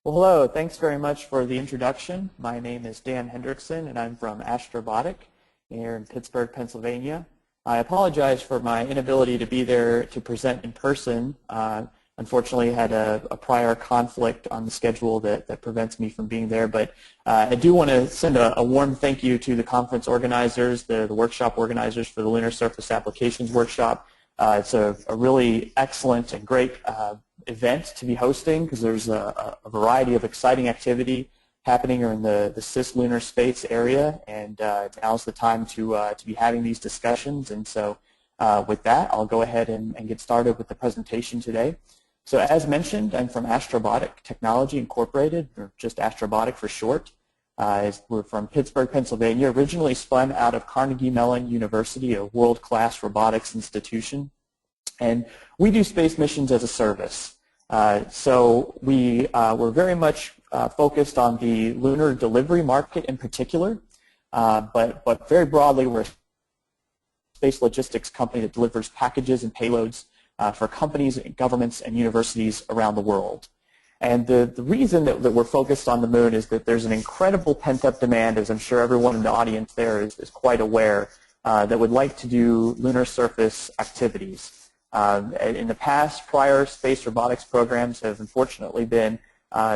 Well, hello. Thanks very much for the introduction. My name is Dan Hendrickson, and I'm from Astrobotic here in Pittsburgh, Pennsylvania. I apologize for my inability to be there to present in person. Unfortunately, had a prior conflict on the schedule that prevents me from being there. But I do want to send a warm thank you to the conference organizers, the workshop organizers for the Lunar Surface Applications Workshop. It's a really excellent and great event to be hosting because there's a variety of exciting activity happening in the cislunar space area, and now's the time to be having these discussions. And so with that, I'll go ahead and get started with the presentation today. So as mentioned, I'm from Astrobotic Technology Incorporated, or just Astrobotic for short. We're from Pittsburgh, Pennsylvania, originally spun out of Carnegie Mellon University, a world-class robotics institution. And we do space missions as a service. So we're very much focused on the lunar delivery market in particular, but very broadly we're a space logistics company that delivers packages and payloads for companies, governments, and universities around the world. And the reason that we're focused on the moon is that there's an incredible pent-up demand, as I'm sure everyone in the audience there is quite aware, that would like to do lunar surface activities. In the past, prior space robotics programs have unfortunately been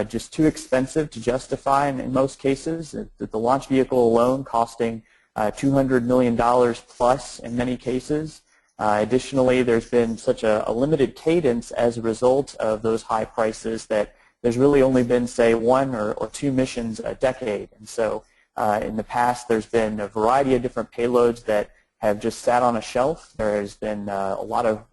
just too expensive to justify in most cases. The launch vehicle alone costing $200 million plus in many cases. Additionally, there's been such a limited cadence as a result of those high prices that there's really only been, say, one or two missions a decade. And so in the past, there's been a variety of different payloads that have just sat on a shelf. There has been a lot of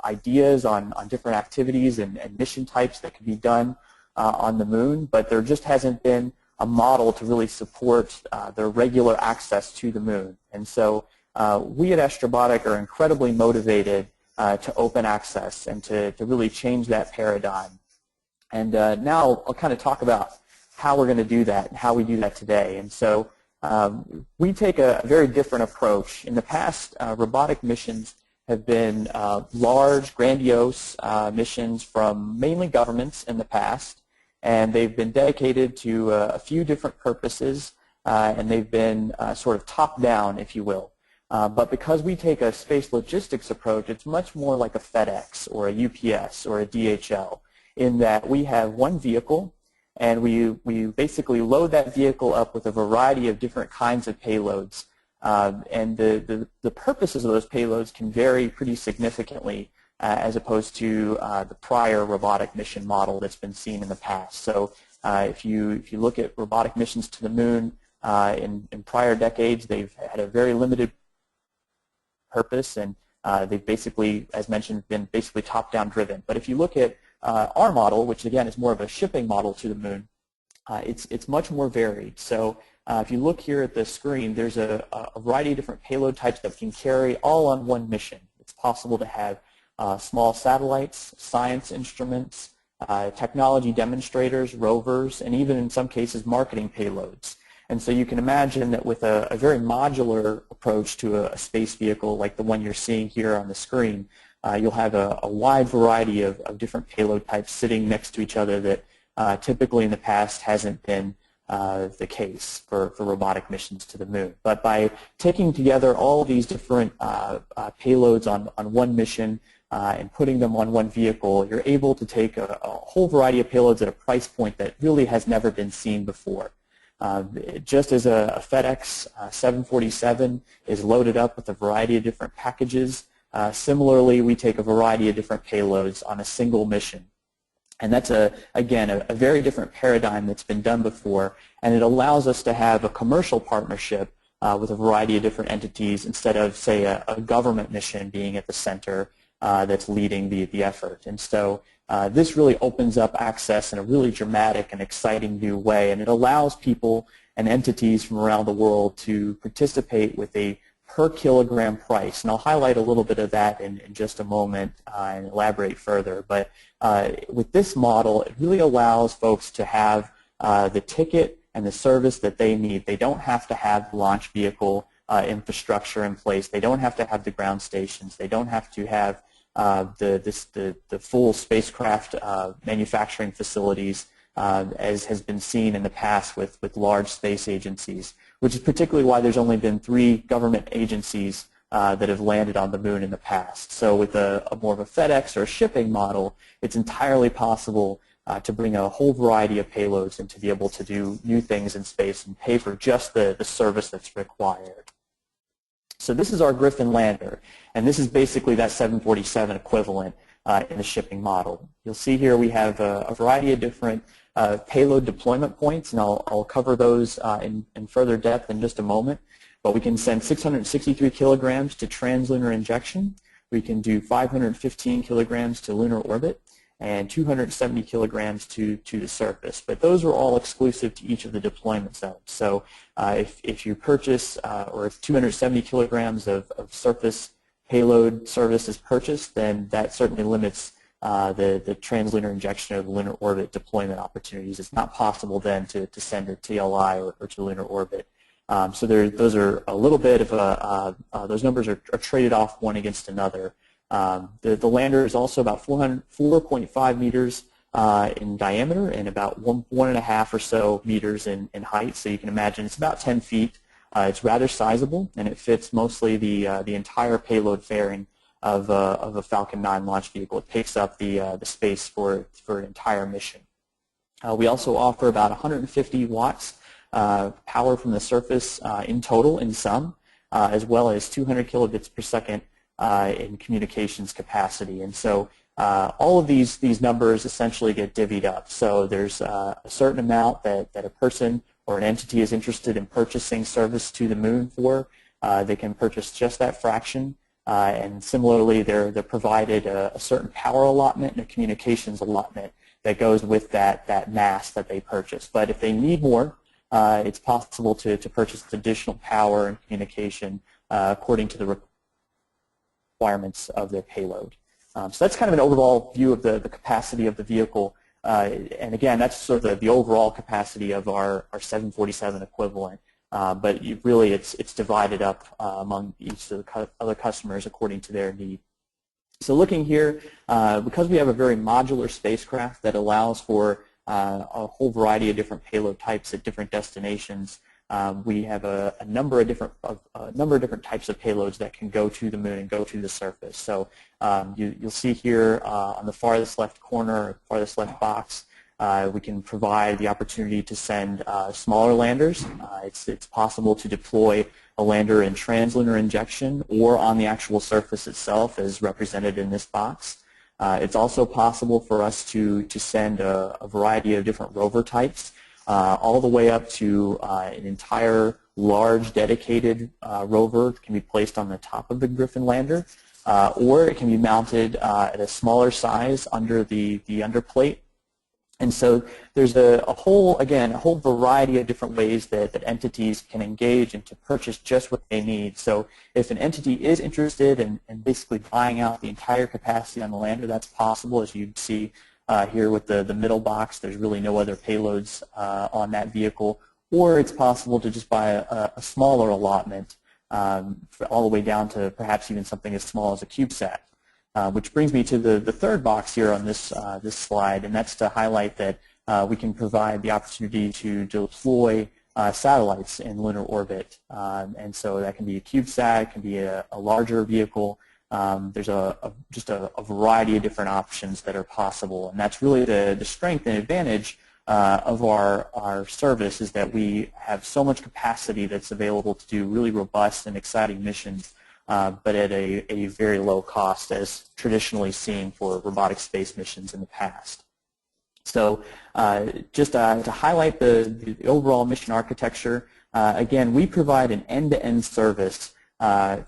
ideas on different activities and mission types that can be done on the moon, but there just hasn't been a model to really support the regular access to the moon. And so we at Astrobotic are incredibly motivated to open access and to really change that paradigm. And now I'll kind of talk about how we're going to do that and how we do that today. And so we take a very different approach. In the past, robotic missions have been large, grandiose missions from mainly governments in the past, and they've been dedicated to a few different purposes, and they've been sort of top-down, if you will. But because we take a space logistics approach, it's much more like a FedEx or a UPS or a DHL, in that we have one vehicle, and we basically load that vehicle up with a variety of different kinds of payloads. And the purposes of those payloads can vary pretty significantly as opposed to the prior robotic mission model that's been seen in the past. So if you look at robotic missions to the moon in prior decades, they've had a very limited purpose, and they've basically, as mentioned, been basically top-down driven. But if you look at our model, which again is more of a shipping model to the moon, it's much more varied. So if you look here at the screen, there's a variety of different payload types that can carry all on one mission. It's possible to have small satellites, science instruments, technology demonstrators, rovers, and even in some cases marketing payloads. And so you can imagine that with a very modular approach to a space vehicle like the one you're seeing here on the screen, you'll have a wide variety of different payload types sitting next to each other that typically in the past hasn't been the case for robotic missions to the moon. But by taking together all these different payloads on one mission and putting them on one vehicle, you're able to take a whole variety of payloads at a price point that really has never been seen before. Just as a FedEx 747 is loaded up with a variety of different packages, similarly we take a variety of different payloads on a single mission. And that's, again, a very different paradigm that's been done before, and it allows us to have a commercial partnership with a variety of different entities instead of, say, a government mission being at the center that's leading the effort. And so this really opens up access in a really dramatic and exciting new way, and it allows people and entities from around the world to participate with a per kilogram price. And I'll highlight a little bit of that in just a moment and elaborate further. But with this model, it really allows folks to have the ticket and the service that they need. They don't have to have the launch vehicle infrastructure in place. They don't have to have the ground stations. They don't have to have the full spacecraft manufacturing facilities as has been seen in the past with large space agencies, which is particularly why there's only been 3 government agencies that have landed on the moon in the past. So with a more of a FedEx or a shipping model, it's entirely possible to bring a whole variety of payloads and to be able to do new things in space and pay for just the service that's required. So this is our Griffin lander, and this is basically that 747 equivalent in the shipping model. You'll see here we have a variety of different payload deployment points, and I'll cover those in further depth in just a moment. But we can send 663 kilograms to translunar injection. We can do 515 kilograms to lunar orbit and 270 kilograms to the surface. But those are all exclusive to each of the deployment zones. So if you purchase, or if 270 kilograms of surface payload service is purchased, then that certainly limits the translunar injection or the lunar orbit deployment opportunities. It's not possible then to send a TLI or to lunar orbit. So those are a little bit of those numbers are traded off one against another. The lander is also about 4.5 meters in diameter and about 1.5 or so meters in height. So you can imagine it's about 10 feet. It's rather sizable, and it fits mostly the entire payload fairing of a Falcon 9 launch vehicle. It takes up the space for an entire mission. We also offer about 150 watts power from the surface in total in sum, as well as 200 kilobits per second in communications capacity. And so all of these numbers essentially get divvied up. So there's a certain amount that a person or an entity is interested in purchasing service to the moon for. They can purchase just that fraction. And similarly, they're provided a certain power allotment and a communications allotment that goes with that mass that they purchase. But if they need more, it's possible to purchase additional power and communication according to the requirements of their payload. So that's kind of an overall view of the capacity of the vehicle. And again, that's sort of the overall capacity of our 747 equivalent. But really, it's divided up among each of the other customers according to their need. So looking here, because we have a very modular spacecraft that allows for a whole variety of different payload types at different destinations, we have a number of different types of payloads that can go to the moon and go to the surface. So you'll see here on the farthest left corner, farthest left box, we can provide the opportunity to send smaller landers. It's possible to deploy a lander in translunar injection or on the actual surface itself, as represented in this box. It's also possible for us to send a variety of different rover types, all the way up to an entire large dedicated rover that can be placed on the top of the Griffin lander, or it can be mounted at a smaller size under the underplate. And so there's a whole variety of different ways that entities can engage and to purchase just what they need. So if an entity is interested in basically buying out the entire capacity on the lander, that's possible. As you see here with the middle box, there's really no other payloads on that vehicle. Or it's possible to just buy a smaller allotment all the way down to perhaps even something as small as a CubeSat. Which brings me to the third box here on this slide, and that's to highlight that we can provide the opportunity to deploy satellites in lunar orbit. And so that can be a CubeSat, it can be a larger vehicle. There's just a variety of different options that are possible, and that's really the strength and advantage of our service, is that we have so much capacity that's available to do really robust and exciting missions, but at a very low cost, as traditionally seen for robotic space missions in the past. So just to highlight the overall mission architecture, again, we provide an end-to-end service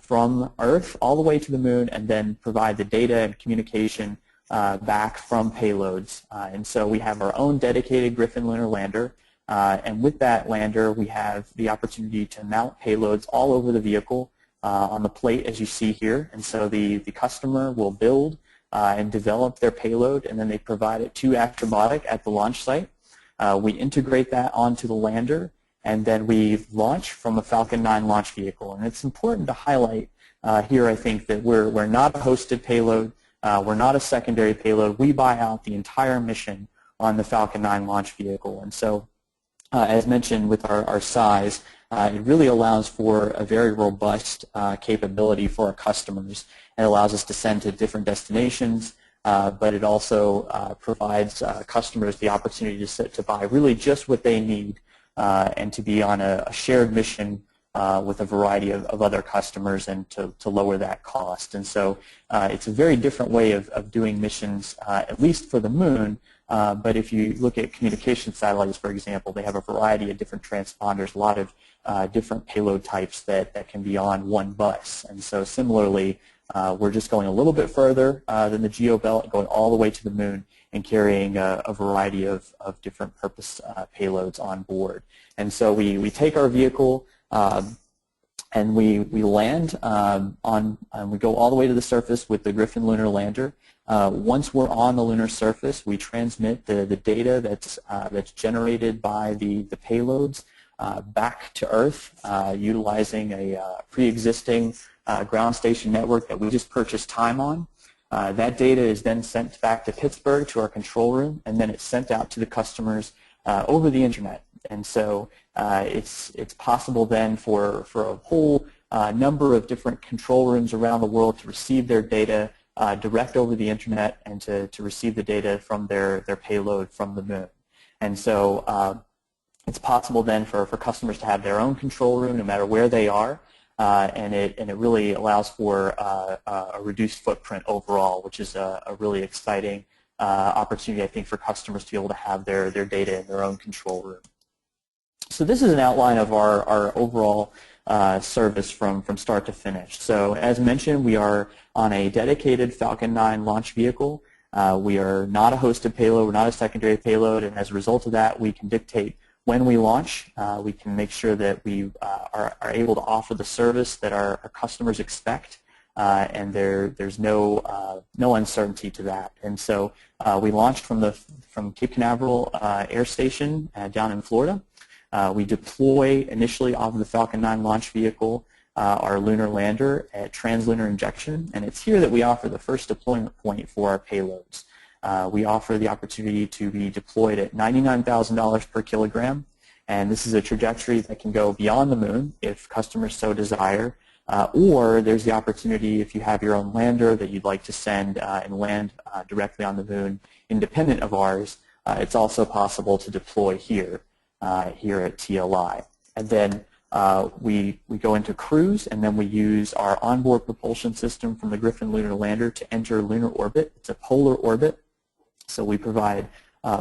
from Earth all the way to the moon, and then provide the data and communication back from payloads. And so we have our own dedicated Griffin lunar lander, and with that lander we have the opportunity to mount payloads all over the vehicle on the plate, as you see here. And so the customer will build and develop their payload, and then they provide it to Astrobotic at the launch site. We integrate that onto the lander, and then we launch from a Falcon 9 launch vehicle. And it's important to highlight here, I think, that we're not a hosted payload. We're not a secondary payload. We buy out the entire mission on the Falcon 9 launch vehicle. And so, as mentioned, with our size, it really allows for a very robust capability for our customers. It allows us to send to different destinations, but it also provides customers the opportunity to buy really just what they need and to be on a shared mission with a variety of other customers and to lower that cost. And so it's a very different way of doing missions, at least for the moon. But if you look at communication satellites, for example, they have a variety of different transponders, a lot of different payload types that can be on one bus. And so similarly, we're just going a little bit further than the geo belt, going all the way to the moon and carrying a variety of different purpose payloads on board. And so we take our vehicle and we land we go all the way to the surface with the Griffin lunar lander. Once we're on the lunar surface, we transmit the data that's generated by the payloads back to Earth utilizing a pre-existing ground station network that we just purchased time on. That data is then sent back to Pittsburgh to our control room, and then it's sent out to the customers over the internet. And so it's possible then for a whole number of different control rooms around the world to receive their data direct over the internet and to receive the data from their payload from the moon. And so it's possible then for customers to have their own control room no matter where they are, and it really allows for a reduced footprint overall, which is a really exciting opportunity, I think, for customers to be able to have their data in their own control room. So this is an outline of our overall service from start to finish. So as mentioned, we are on a dedicated Falcon 9 launch vehicle. We are not a hosted payload, we're not a secondary payload, and as a result of that, we can dictate when we launch. We can make sure that we are able to offer the service that our customers expect, and there's no uncertainty to that. And so we launched from Cape Canaveral Air Station down in Florida. We deploy initially off of the Falcon 9 launch vehicle our lunar lander at translunar injection, and it's here that we offer the first deployment point for our payloads. We offer the opportunity to be deployed at $99,000 per kilogram, and this is a trajectory that can go beyond the moon if customers so desire, or there's the opportunity if you have your own lander that you'd like to send and land directly on the moon independent of ours. It's also possible to deploy here at TLI. And then we go into cruise, and then we use our onboard propulsion system from the Griffin lunar lander to enter lunar orbit. It's a polar orbit, so we provide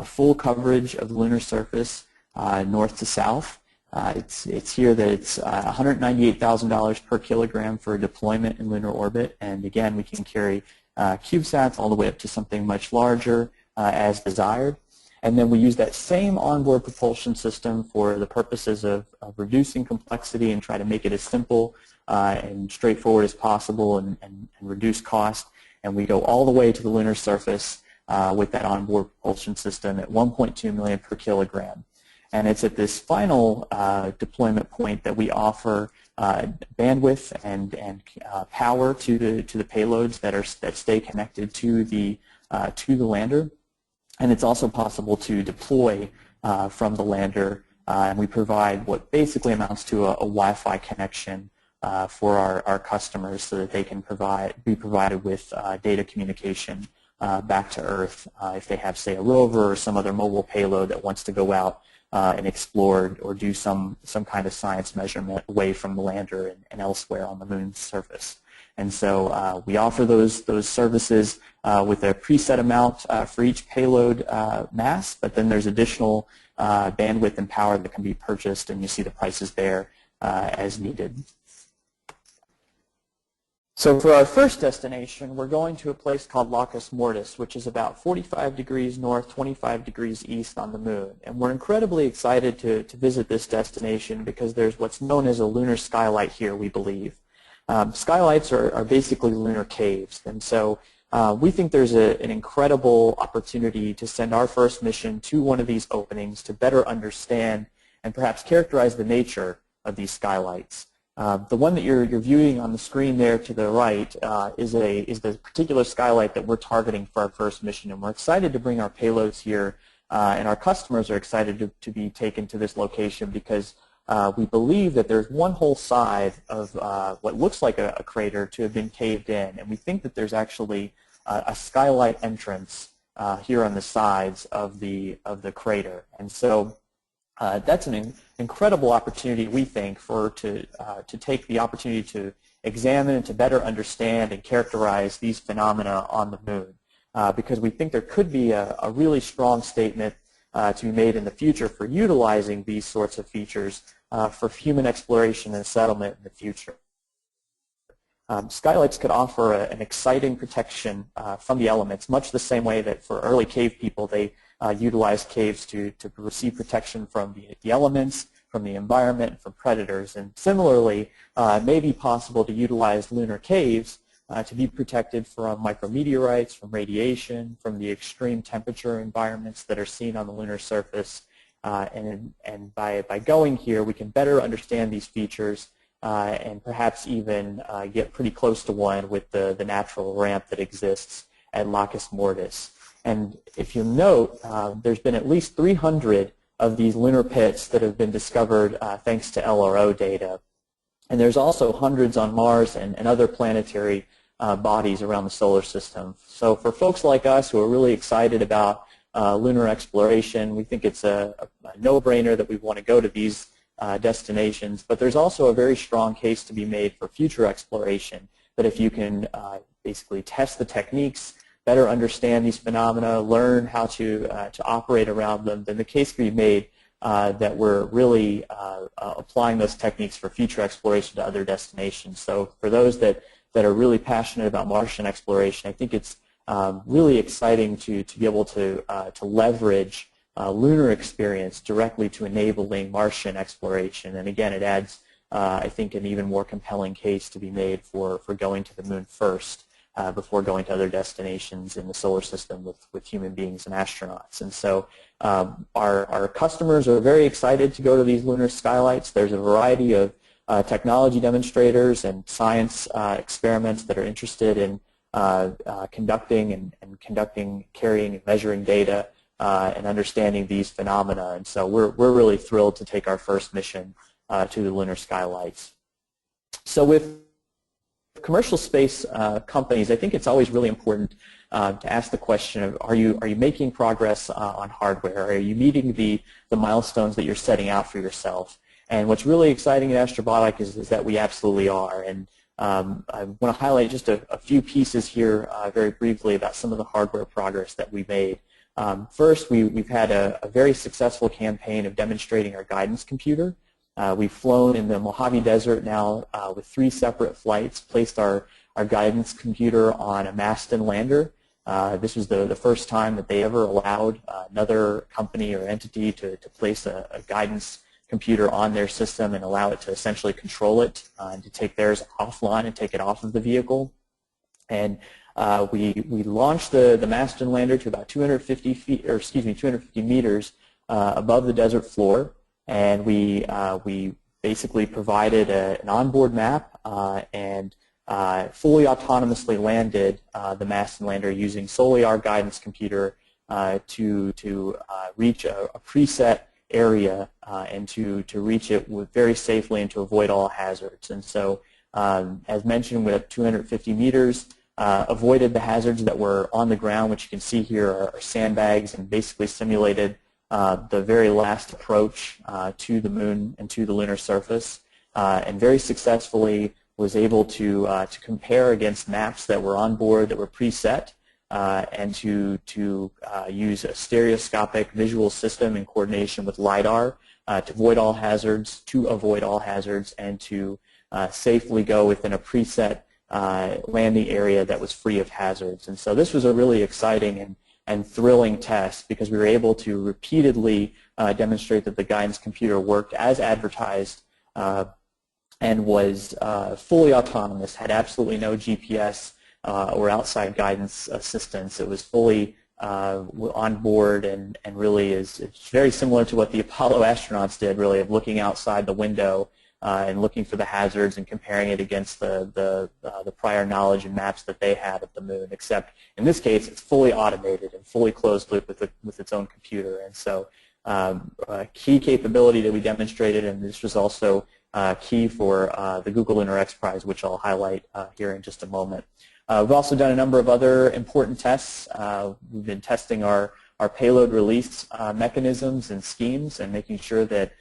full coverage of the lunar surface north to south. It's here that it's $198,000 per kilogram for deployment in lunar orbit, and again we can carry CubeSats all the way up to something much larger as desired. And then we use that same onboard propulsion system for the purposes of reducing complexity and try to make it as simple and straightforward as possible and reduce cost. And we go all the way to the lunar surface with that onboard propulsion system at 1.2 million per kilogram. And it's at this final deployment point that we offer bandwidth and power to the payloads that stay connected to the lander. And it's also possible to deploy from the lander, and we provide what basically amounts to a Wi-Fi connection for our customers so that they can be provided with data communication back to Earth if they have, say, a rover or some other mobile payload that wants to go out and explore or do some kind of science measurement away from the lander and elsewhere on the moon's surface. And so we offer those services with a preset amount for each payload mass, but then there's additional bandwidth and power that can be purchased, and you see the prices there as needed. So for our first destination, we're going to a place called Lacus Mortis, which is about 45 degrees north, 25 degrees east on the moon. And we're incredibly excited to visit this destination because there's what's known as a lunar skylight here, we believe. Skylights are basically lunar caves, and so we think there's an incredible opportunity to send our first mission to one of these openings to better understand and perhaps characterize the nature of these skylights. The one that you're viewing on the screen there to the right is the particular skylight that we're targeting for our first mission, and we're excited to bring our payloads here and our customers are excited to be taken to this location because we believe that there's one whole side of what looks like a crater to have been caved in, and we think that there's actually a skylight entrance here on the sides of the crater. And so that's an incredible opportunity, we think, to take the opportunity to examine and to better understand and characterize these phenomena on the moon, because we think there could be a really strong statement to be made in the future for utilizing these sorts of features for human exploration and settlement in the future. Skylights could offer an exciting protection from the elements, much the same way that for early cave people they utilized caves to receive protection from the elements, from the environment, from predators. And similarly, it may be possible to utilize lunar caves to be protected from micrometeorites, from radiation, from the extreme temperature environments that are seen on the lunar surface. And by going here, we can better understand these features and perhaps even get pretty close to one with the natural ramp that exists at Lacus Mortis. And if you'll note, there's been at least 300 of these lunar pits that have been discovered thanks to LRO data. And there's also hundreds on Mars and other planetary bodies around the solar system. So for folks like us who are really excited about lunar exploration, we think it's a no-brainer that we want to go to these destinations. But there's also a very strong case to be made for future exploration, that if you can basically test the techniques, better understand these phenomena, learn how to operate around them, then the case can be made that we're really applying those techniques for future exploration to other destinations. So for those that are really passionate about Martian exploration, I think it's really exciting to be able to leverage lunar experience directly to enabling Martian exploration. And again, it adds, I think, an even more compelling case to be made for going to the moon first before going to other destinations in the solar system with human beings and astronauts. And so our customers are very excited to go to these lunar skylights. There's a variety of technology demonstrators and science experiments that are interested in conducting, carrying, and measuring data and understanding these phenomena. And so we're really thrilled to take our first mission to the lunar skylights. So with commercial space companies, I think it's always really important to ask the question of, are you making progress on hardware? Are you meeting the milestones that you're setting out for yourself? And what's really exciting at Astrobotic is that we absolutely are. And I want to highlight just a few pieces here very briefly about some of the hardware progress that we made. First, we've had a very successful campaign of demonstrating our guidance computer. We've flown in the Mojave Desert now with 3 separate flights, placed our guidance computer on a Maston lander. This was the first time that they ever allowed another company or entity to place a guidance computer on their system and allow it to essentially control it and to take theirs offline and take it off of the vehicle. And we launched the Maston lander to about 250 meters above the desert floor, and we basically provided an onboard map and fully autonomously landed the Maston lander using solely our guidance computer to reach a preset area and to reach it very safely and to avoid all hazards. And so, as mentioned, with 250 meters, avoided the hazards that were on the ground, which you can see here are sandbags, and basically simulated the very last approach to the moon and to the lunar surface, and very successfully was able to compare against maps that were on board that were preset, and to use a stereoscopic visual system in coordination with LiDAR to avoid all hazards, and to safely go within a preset landing area that was free of hazards. And so this was a really exciting and thrilling test, because we were able to repeatedly demonstrate that the guidance computer worked as advertised and was fully autonomous, had absolutely no GPS or outside guidance assistance. It was fully on board, and really it's very similar to what the Apollo astronauts did, really, of looking outside the window and looking for the hazards and comparing it against the prior knowledge and maps that they had of the moon, except in this case it's fully automated and fully closed loop with its own computer. And so a key capability that we demonstrated, and this was also key for the Google Lunar X Prize, which I'll highlight here in just a moment. We've also done a number of other important tests. We've been testing our payload release mechanisms and schemes and making sure that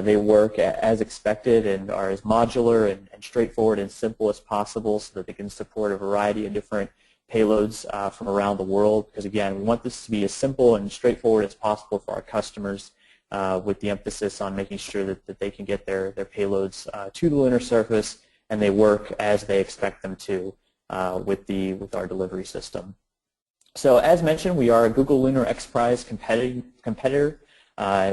they work as expected and are as modular and straightforward and simple as possible so that they can support a variety of different payloads from around the world. Because again, we want this to be as simple and straightforward as possible for our customers, with the emphasis on making sure that they can get their payloads to the lunar surface and they work as they expect them to with our delivery system. So as mentioned, we are a Google Lunar X Prize competitor.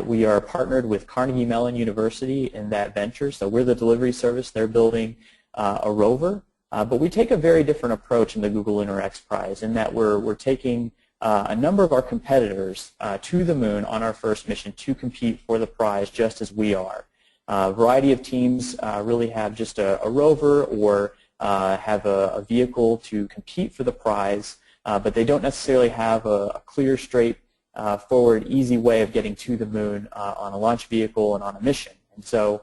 We are partnered with Carnegie Mellon University in that venture. So we're the delivery service. They're building a rover. But we take a very different approach in the Google Lunar X Prize in that we're taking a number of our competitors to the moon on our first mission to compete for the prize just as we are. A variety of teams really have just a rover or have a vehicle to compete for the prize, but they don't necessarily have a clear, straight forward, easy way of getting to the moon on a launch vehicle and on a mission. And so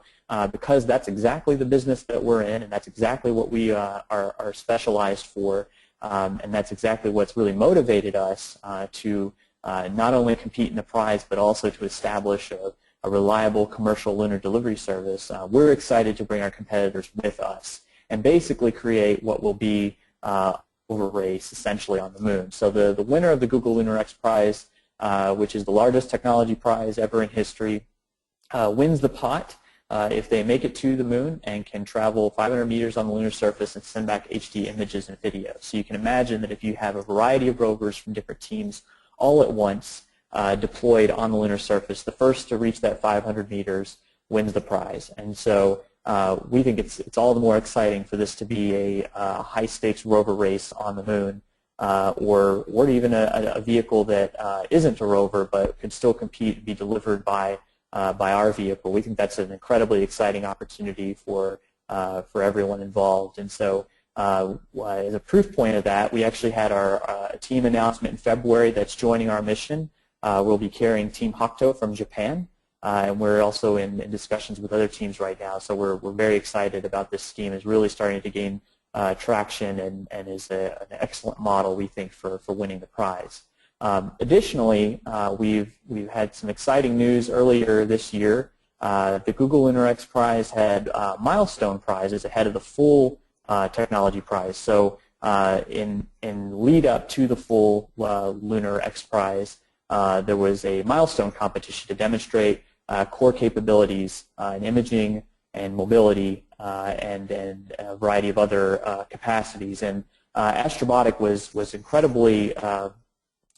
because that's exactly the business that we're in and that's exactly what we are specialized for, and that's exactly what's really motivated us to not only compete in the prize but also to establish a reliable commercial lunar delivery service, we're excited to bring our competitors with us and basically create what will be a race essentially on the moon. So the winner of the Google Lunar X Prize, which is the largest technology prize ever in history, wins the pot if they make it to the moon and can travel 500 meters on the lunar surface and send back HD images and videos. So you can imagine that if you have a variety of rovers from different teams all at once deployed on the lunar surface, the first to reach that 500 meters wins the prize. And so we think it's all the more exciting for this to be a high-stakes rover race on the moon, or even a vehicle that isn't a rover but can still compete and be delivered by our vehicle. We think that's an incredibly exciting opportunity for everyone involved. And so as a proof point of that, we actually had our team announcement in February that's joining our mission. We'll be carrying Team Hokuto from Japan, and we're also in discussions with other teams right now. So we're very excited about this scheme. Is really starting to gain traction and is an excellent model, we think, for winning the prize. Additionally, we've had some exciting news earlier this year. The Google Lunar X Prize had milestone prizes ahead of the full technology prize. So in lead up to the full Lunar X Prize, there was a milestone competition to demonstrate core capabilities in imaging and mobility and a variety of other capacities. And Astrobotic was incredibly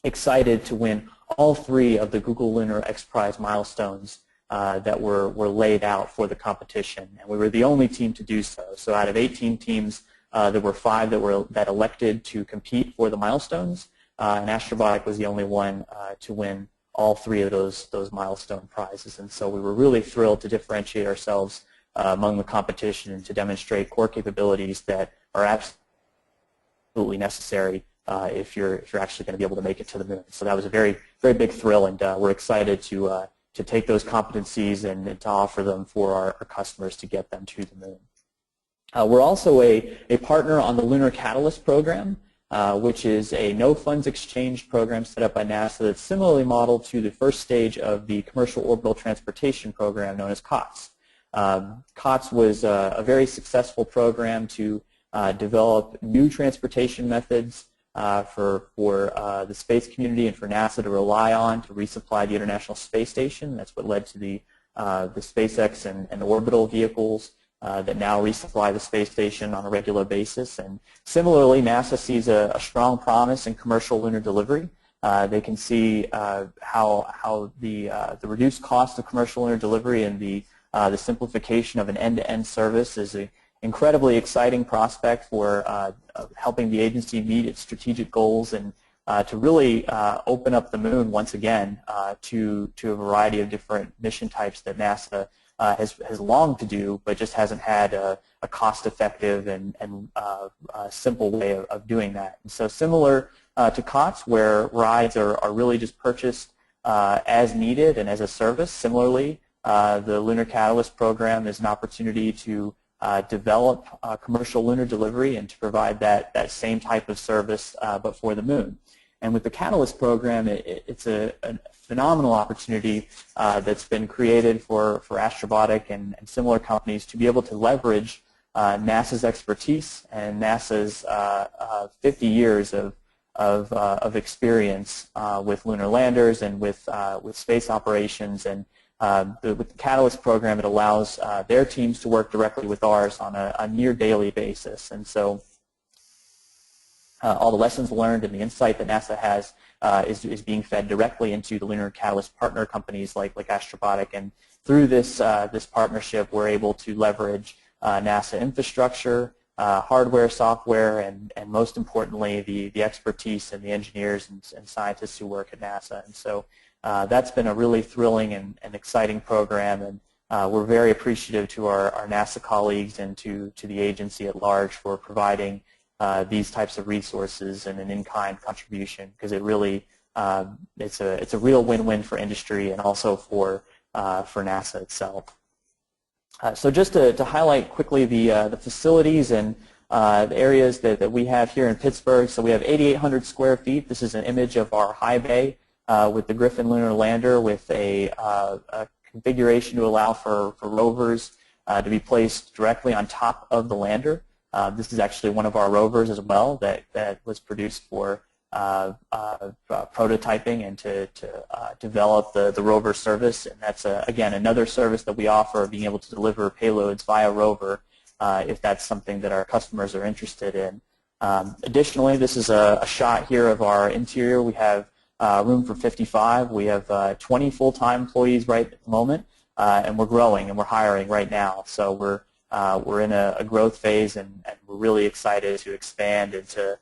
excited to win all three of the Google Lunar X Prize milestones that were laid out for the competition, and we were the only team to do so. So out of 18 teams, there were 5 that elected to compete for the milestones, and Astrobotic was the only one to win all 3 of those milestone prizes. And so we were really thrilled to differentiate ourselves among the competition and to demonstrate core capabilities that are absolutely necessary if you're actually going to be able to make it to the moon. So that was a very, very big thrill, and we're excited to take those competencies and to offer them for our customers to get them to the moon. We're also a partner on the Lunar Catalyst program, which is a no-funds exchange program set up by NASA that's similarly modeled to the first stage of the Commercial Orbital Transportation Program known as COTS. COTS was a very successful program to develop new transportation methods for the space community and for NASA to rely on to resupply the International Space Station. That's what led to the SpaceX and orbital vehicles that now resupply the space station on a regular basis. And similarly, NASA sees a strong promise in commercial lunar delivery. They can see how the reduced cost of commercial lunar delivery and the simplification of an end-to-end service is an incredibly exciting prospect for helping the agency meet its strategic goals and to really open up the moon once again to a variety of different mission types that NASA has longed to do, but just hasn't had a cost-effective and simple way of doing that. And so similar to COTS, where rides are really just purchased as needed and as a service, similarly, the Lunar Catalyst program is an opportunity to develop commercial lunar delivery and to provide that same type of service but for the moon. And with the Catalyst program, it's a phenomenal opportunity that's been created for Astrobotic and similar companies to be able to leverage NASA's expertise and NASA's 50 years of experience with lunar landers and with space operations. And with the Catalyst program, it allows their teams to work directly with ours on a near daily basis. And so all the lessons learned and the insight that NASA has is being fed directly into the Lunar Catalyst partner companies like Astrobotic. And through this partnership, we're able to leverage NASA infrastructure, hardware, software, and most importantly, the expertise and the engineers and scientists who work at NASA. And so that's been a really thrilling and exciting program, and we're very appreciative to our NASA colleagues and to the agency at large for providing these types of resources and an in-kind contribution, because it really it's a real win-win for industry and also for NASA itself. So just to highlight quickly the facilities and the areas that we have here in Pittsburgh. So we have 8,800 square feet. This is an image of our high bay with the Griffin lunar lander with a configuration to allow for rovers to be placed directly on top of the lander. This is actually one of our rovers as well that was produced for prototyping and to develop the rover service. And that's, again, another service that we offer, being able to deliver payloads via rover if that's something that our customers are interested in. Additionally, this is a shot here of our interior. We have room for 55. We have 20 full-time employees right at the moment, and we're growing and we're hiring right now. So we're in a growth phase, and we're really excited to expand and to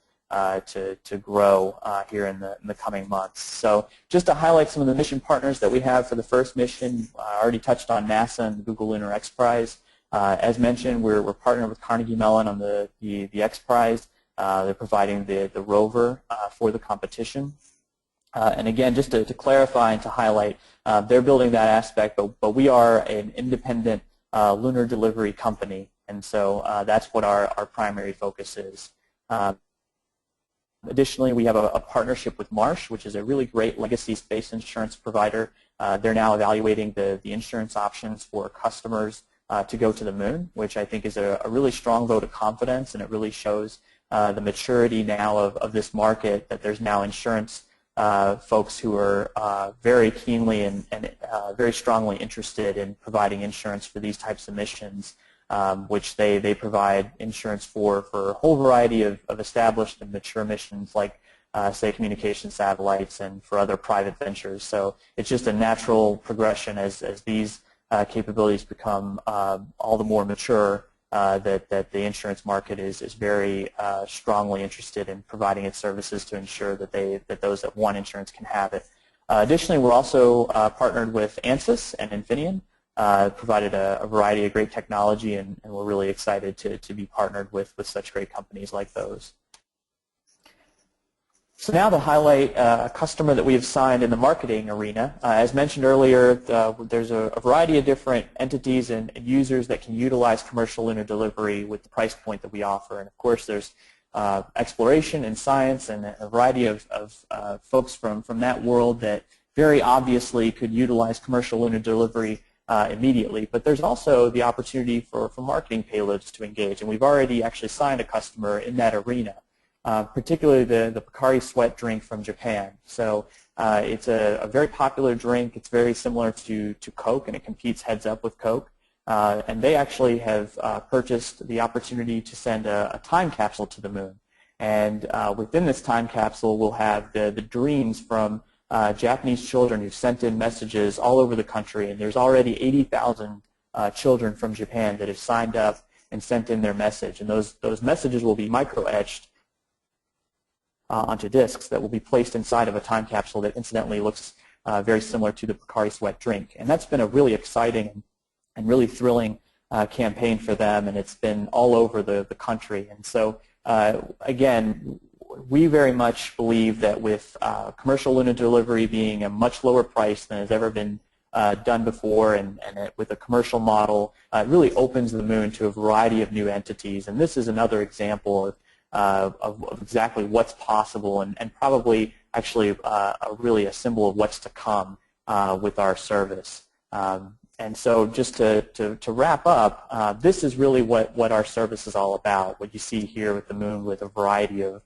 grow here in the coming months. So just to highlight some of the mission partners that we have for the first mission, I already touched on NASA and the Google Lunar X Prize. As mentioned, we're partnered with Carnegie Mellon on the X Prize. They're providing the rover for the competition. And again, just to clarify and to highlight, they're building that aspect, but we are an independent lunar delivery company, and so that's what our primary focus is. Additionally, we have a partnership with Marsh, which is a really great legacy space insurance provider. They're now evaluating the insurance options for customers to go to the moon, which I think is a really strong vote of confidence, and it really shows the maturity now of this market, that there's now insurance folks who are very keenly and very strongly interested in providing insurance for these types of missions, which they provide insurance for a whole variety of established and mature missions like, say, communication satellites and for other private ventures. So it's just a natural progression as these capabilities become all the more mature, that the insurance market is very strongly interested in providing its services to ensure that those that want insurance can have it. Additionally, we're also partnered with ANSYS and Infineon, provided a variety of great technology, and we're really excited to be partnered with such great companies like those. So now to highlight a customer that we have signed in the marketing arena. As mentioned earlier, there's a variety of different entities and users that can utilize commercial lunar delivery with the price point that we offer. And of course, there's exploration and science and a variety of folks from that world that very obviously could utilize commercial lunar delivery immediately. But there's also the opportunity for marketing payloads to engage. And we've already actually signed a customer in that arena. Particularly the Pocari Sweat drink from Japan. So it's a very popular drink. It's very similar to Coke, and it competes heads up with Coke. And they actually have purchased the opportunity to send a time capsule to the moon. And within this time capsule, we'll have the dreams from Japanese children who've sent in messages all over the country. And there's already 80,000 children from Japan that have signed up and sent in their message. And those messages will be micro-etched onto discs that will be placed inside of a time capsule that incidentally looks very similar to the Pocari Sweat drink. And that's been a really exciting and really thrilling campaign for them, and it's been all over the country. And so, again, we very much believe that with commercial lunar delivery being a much lower price than has ever been done before, and with a commercial model, it really opens the moon to a variety of new entities. And this is another example of exactly what's possible, and probably actually really a symbol of what's to come with our service. And so just to wrap up, this is really what our service is all about, what you see here with the moon, with a variety of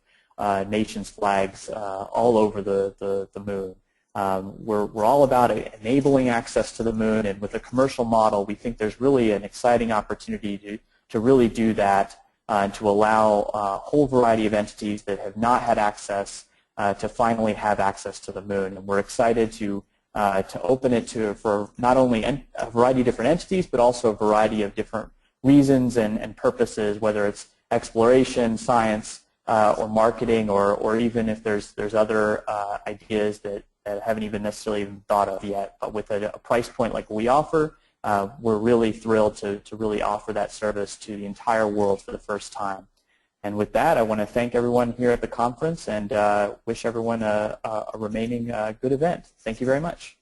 nations' flags all over the moon. We're all about enabling access to the moon, and with a commercial model, we think there's really an exciting opportunity to really do that, and to allow a whole variety of entities that have not had access to finally have access to the moon. And we're excited to open it for not only a variety of different entities, but also a variety of different reasons and purposes, whether it's exploration, science, or marketing, or even if there's other ideas that haven't even necessarily even thought of yet. But with a price point like we offer, we're really thrilled to really offer that service to the entire world for the first time. And with that, I want to thank everyone here at the conference, and wish everyone a remaining good event. Thank you very much.